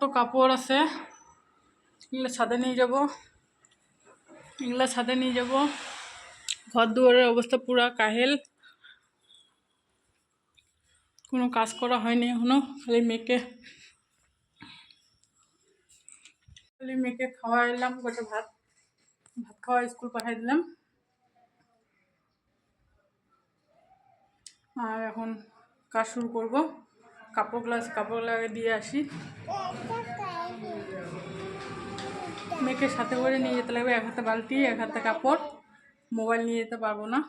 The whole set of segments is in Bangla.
তো কাপড় আছে, এগুলো ছাদে নিয়ে যাব। ঘর দুয়ারের অবস্থা পুরা কাহেল, কোনো কাজ করা হয়নি এখনো। খালি মেয়েকে খাওয়াইলাম, গোটা ভাত খাওয়া স্কুল পাঠাই দিলাম। আর এখন কাজ শুরু করব। কাপড় লাগে দিয়ে আসি। মেয়েকে সাথে করে নিয়ে যেতে লাগবে, এক হাতে বালতি এক হাতে কাপড়, মোবাইল নিয়ে যেতে পারবো না।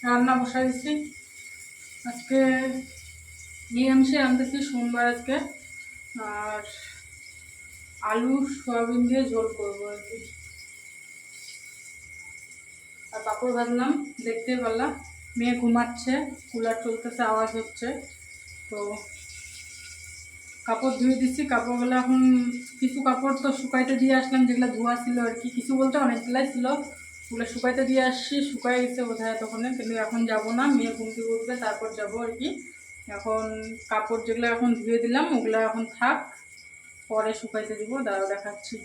রান্না বসাই দিচ্ছি। আজকে নিরামিষে রাঁধতেছি, সোমবার আজকে। আর আলু সয়াবিন দিয়ে ঝোল করবো আর কি। আর পাঁপড় ভাজলাম, দেখতেই পারলাম। মেয়ে ঘুমাচ্ছে, কুলার চলতেছে, আওয়াজ হচ্ছে। তো কাপড় ধুয়ে দিচ্ছি। কাপড়গুলো এখন কিছু কাপড় তো শুকাইতে দিয়ে আসলাম, যেগুলো ধোয়া ছিল আর কি। কিছু বলতে অনেকগুলাই ছিল, ওগুলো শুকাইতে দিয়ে আসছি। শুকাই গেছে বোধহয় তখন, কিন্তু এখন যাব না, মেয়ে ঘুম থেকে উঠবে তারপর যাবো আর কি। এখন কাপড় যেগুলো এখন ধুয়ে দিলাম ওগুলো এখন থাক, পরে শুকাইতে দিব, দাঁড়াও দেখাচ্ছি।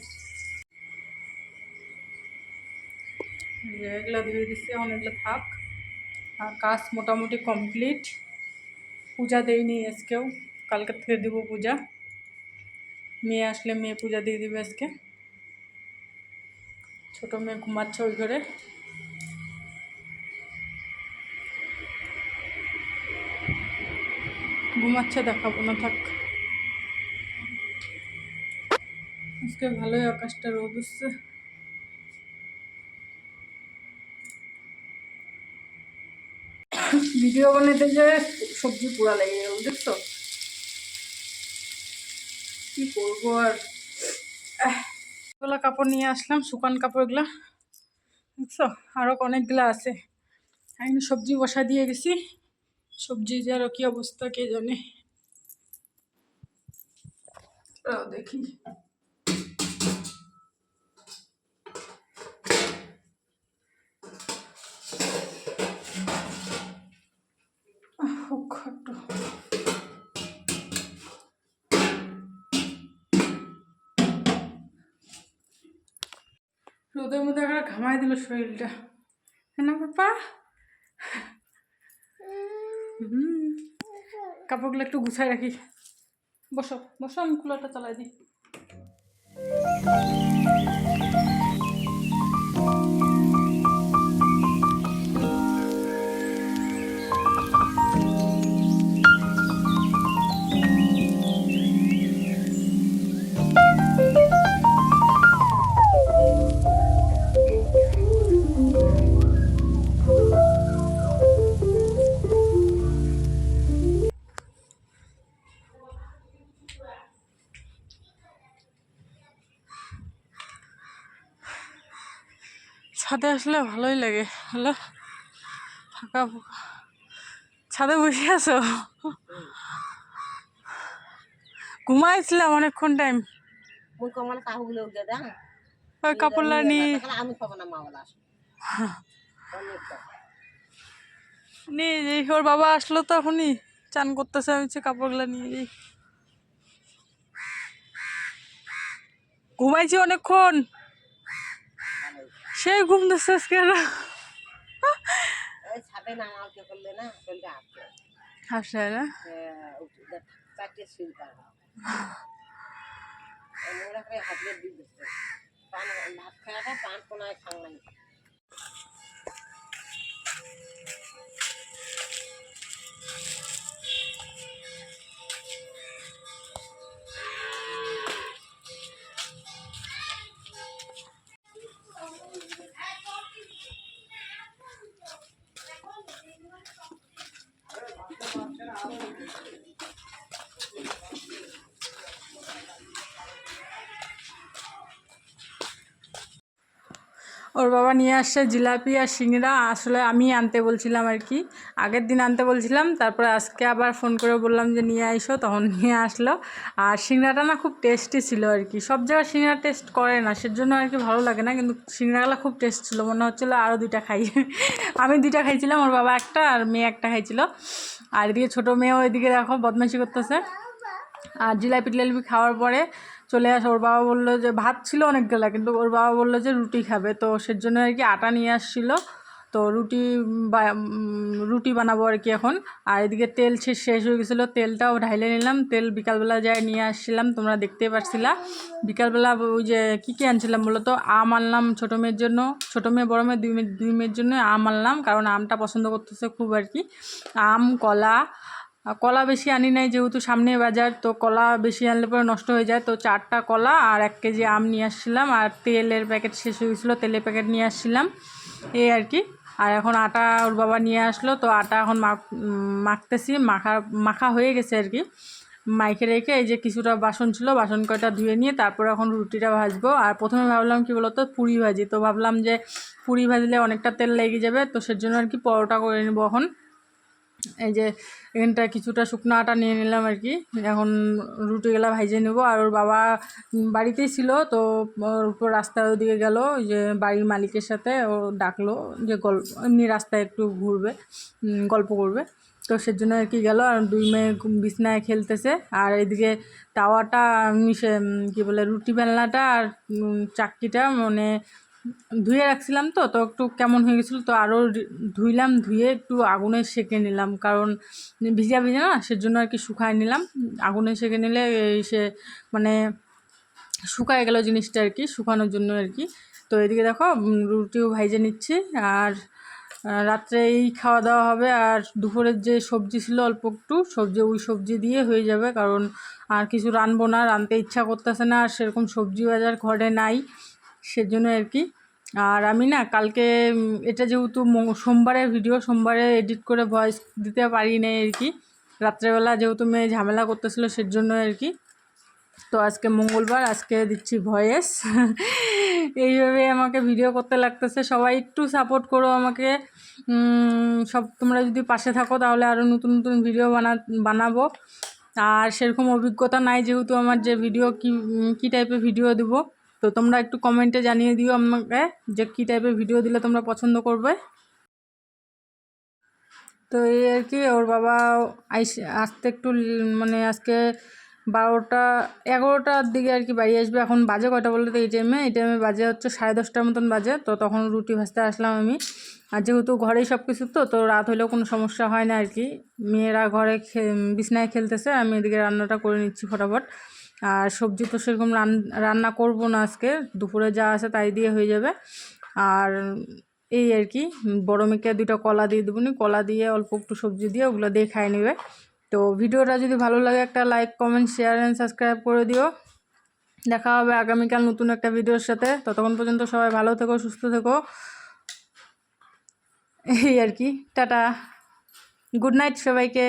এগুলো ধুয়ে দিচ্ছি, এখন এগুলো থাক। আর কাজ মোটামুটি কমপ্লিট। পূজা দেয়নি আজকেও, কালকে থেকে দিব পূজা। মেয়ে আসলে মেয়ে পূজা দিয়ে দিবে আজকে। ছোটো মেয়ে ঘুমাচ্ছে ওই ঘরে। ঘুমাচ্ছে, দেখাবো না, থাক। আজকে ভালোই আকাশটা রোদ উঠছে। ভিডিও বানাতে যে সবজি পোড়া লেগে গেল, দেখছো? কি করবো আর। এগুলো কাপড় নিয়ে আসলাম, শুকান কাপড়গুলা, দেখছো? আরো অনেকগুলা আছে। আমি সবজি বসা দিয়ে গেছি। সবজি যে আরো কি অবস্থা কে জানে। দেখি। রোদের মধ্যে একটা ঘামাই দিল শরীরটা, হ্যাঁ না পাপা? কাপড়গুলো একটু গুছাই রাখি। বসো বসো, আমি কুলারটা চালাই দিই। ছাদে আসলে ভালোই লাগে, হলো ফাঁকা ফাঁকা। ছাদে বসে আছো? ঘুমাইছিলাম অনেকক্ষণ টাইম। ওই কাপড় নিয়ে যাই। ওর বাবা আসলো তো এখনই, চান করতেছে, আমি কাপড়গুলো নিয়ে যাই। ঘুমাইছি অনেকক্ষণ, সেই ঘুম দিচ্ছে আজকে। হাসে না? ওর বাবা নিয়ে আসছে জিলাপি আর সিংড়া। আসলে আমি আনতে বলছিলাম আর কি, আগের দিন আনতে বলছিলাম, তারপরে আজকে আবার ফোন করে বললাম যে নিয়ে আইসো, তখন নিয়ে আসলো। আর সিংড়াটা না খুব টেস্টি ছিল আর কি। সব জায়গায় সিংড়া টেস্ট করে না, সেজন্য আর কি ভালো লাগে না, কিন্তু সিংড়াগুলো খুব টেস্ট ছিল। মনে হচ্ছিলো আরও 2টা খাই। আমি 2টা খাইছিলাম, ওর বাবা একটা আর মেয়ে একটা খাইছিল। আর এদিকে ছোটো মেয়েও এদিকে দেখো বদমাইশি করতেছে। আর জিলাপি টিলাপি খাওয়ার পরে চলে আসে। ওর বাবা বললো যে ভাত ছিল অনেকগুলা, কিন্তু ওর বাবা বললো যে রুটি খাবে, তো সেজন্য আর কি আটা নিয়ে আসছিলো। তো রুটি বানাবো আর কি এখন। আর এদিকে তেল শেষ হয়ে গেছিলো, তেলটাও ঢাইলে নিলাম। তেল বিকালবেলা যায় নিয়ে আসছিলাম, তোমরা দেখতেই পারছিলা। বিকালবেলা ওই যে কী আনছিলাম বলো তো, আম আনলাম ছোটো মেয়ের জন্য, ছোটো মেয়ে বড়ো মেয়ে দুই মেয়ের জন্য আম আনলাম, কারণ আমটা পছন্দ করতেছে খুব আর কি। আম, কলা। কলা বেশি আনি নাই, যেহেতু সামনে বাজার, তো কলা বেশি আনলে পরে নষ্ট হয়ে যায়। তো 4টা কলা আর 1 কেজি আম নিয়ে আসছিলাম। আর তেলের প্যাকেট শেষ হয়ে গেছিলো, তেলের প্যাকেট নিয়ে আসছিলাম, এই আর কি। আর এখন আটা ওর বাবা নিয়ে আসলো, তো আটা এখন মাখতেছি, মাখা হয়ে গেছে আর কি। মাইকে রেখে এই যে কিছুটা বাসন ছিল, বাসন কয়টা ধুয়ে নিয়ে তারপর এখন রুটিটা ভাজবো। আর প্রথমে ভাবলাম কি বলতো পুরি ভাজি, তো ভাবলাম যে পুরি ভাজলে অনেকটা তেল লেগে যাবে, তো সেজন্য আর কি পরোটা করে নেবো এখন। এই যে এখানটা কিছুটা শুকনো আটা নিয়ে নিলাম আর কি, এখন রুটিগুলা ভাইজে নেব। আর ওর বাবা বাড়িতেই ছিল, তো ওর উপর রাস্তার ওদিকে গেল, ওই যে বাড়ির মালিকের সাথে ও ডাকলো যে এমনি রাস্তায় একটু ঘুরবে, গল্প করবে, তো সেজন্য আর কি গেল। আর দুই মেয়ে বিছনায় খেলতেছে। আর এদিকে তাওয়াটা মিশে কী বলে রুটি বেলনাটা আর চাকতিটা মানে ধুয়ে রাখছিলাম, তো একটু কেমন হয়ে গেছিলো, তো আরও ধুইলাম, ধুয়ে একটু আগুনে সেঁকে নিলাম, কারণ ভিজা ভিজা না, সেজন্য আর কি শুকায় নিলাম। আগুনে সেঁকে নিলে সে মানে শুকায় গেল জিনিসটা আর কি, শুকানোর জন্য আর কি। তো এদিকে দেখো রুটিও ভাইজে নিচ্ছি। আর রাত্রে এই খাওয়া দাওয়া হবে। আর দুপুরের যে সবজি ছিল অল্প একটু সবজি, ওই সবজি দিয়ে হয়ে যাবে, কারণ আর কিছু রানবো না, রানতে ইচ্ছা করতেছে না, আর সেরকম সবজি বাজার ঘরে নাই, সেজন্য আর কি। আর আমি না কালকে এটা যেহেতু সোমবারের ভিডিও, সোমবারে এডিট করে ভয়েস দিতে পারি নাই আর কি, রাত্রেবেলা যেহেতু মেয়ে ঝামেলা করতেছিল সেজন্য আর কি। তো আজকে মঙ্গলবার, আজকে দিচ্ছি ভয়েস। এইভাবে আমাকে ভিডিও করতে লাগতেছে। সবাই একটু সাপোর্ট করো আমাকে, সব তোমরা যদি পাশে থাকো তাহলে আরও নতুন নতুন ভিডিও বানাবো। আর সেরকম অভিজ্ঞতা নাই যেহেতু আমার, যে ভিডিও কী টাইপের ভিডিও দেবো, তো তোমরা একটু কমেন্টে জানিয়ে দিও আমাকে যে কী টাইপের ভিডিও দিলে তোমরা পছন্দ করবে। তো এই আর কি, ওর বাবা আসতে একটু মানে আজকে 11টার দিকে আর কি বাড়ি আসবে। এখন বাজে কয়টা বলতে, এই টাইমে বাজে হচ্ছে 10:30টার মতন বাজে। তো তখন রুটি ভাজতে আসলাম আমি। আর যেহেতু ঘরেই সব কিছু, তো রাত হলেও কোনো সমস্যা হয় না আর কি। মেয়েরা ঘরে বিছনায় খেলতেছে, আমি এদিকে রান্নাটা করে নিচ্ছি ফটাফট। আর সবজি তো সেরকম রান্না করবো না আজকে, দুপুরে যা আছে তাই দিয়ে হয়ে যাবে। আর এই আর কি, বড় মেয়েকে 2টা কলা দিয়ে দেবো, কলা দিয়ে অল্প একটু সবজি দিয়ে ওগুলো দিয়ে খাই নেবে। তো ভিডিওটা যদি ভালো লাগে একটা like, comment, share and subscribe করে দিও। দেখা হবে আগামীকাল নতুন একটা ভিডিওর সাথে। ততক্ষণ পর্যন্ত সবাই ভালো থেকো, সুস্থ থেকো, এই আর কি। টাটা, গুড নাইট সবাইকে।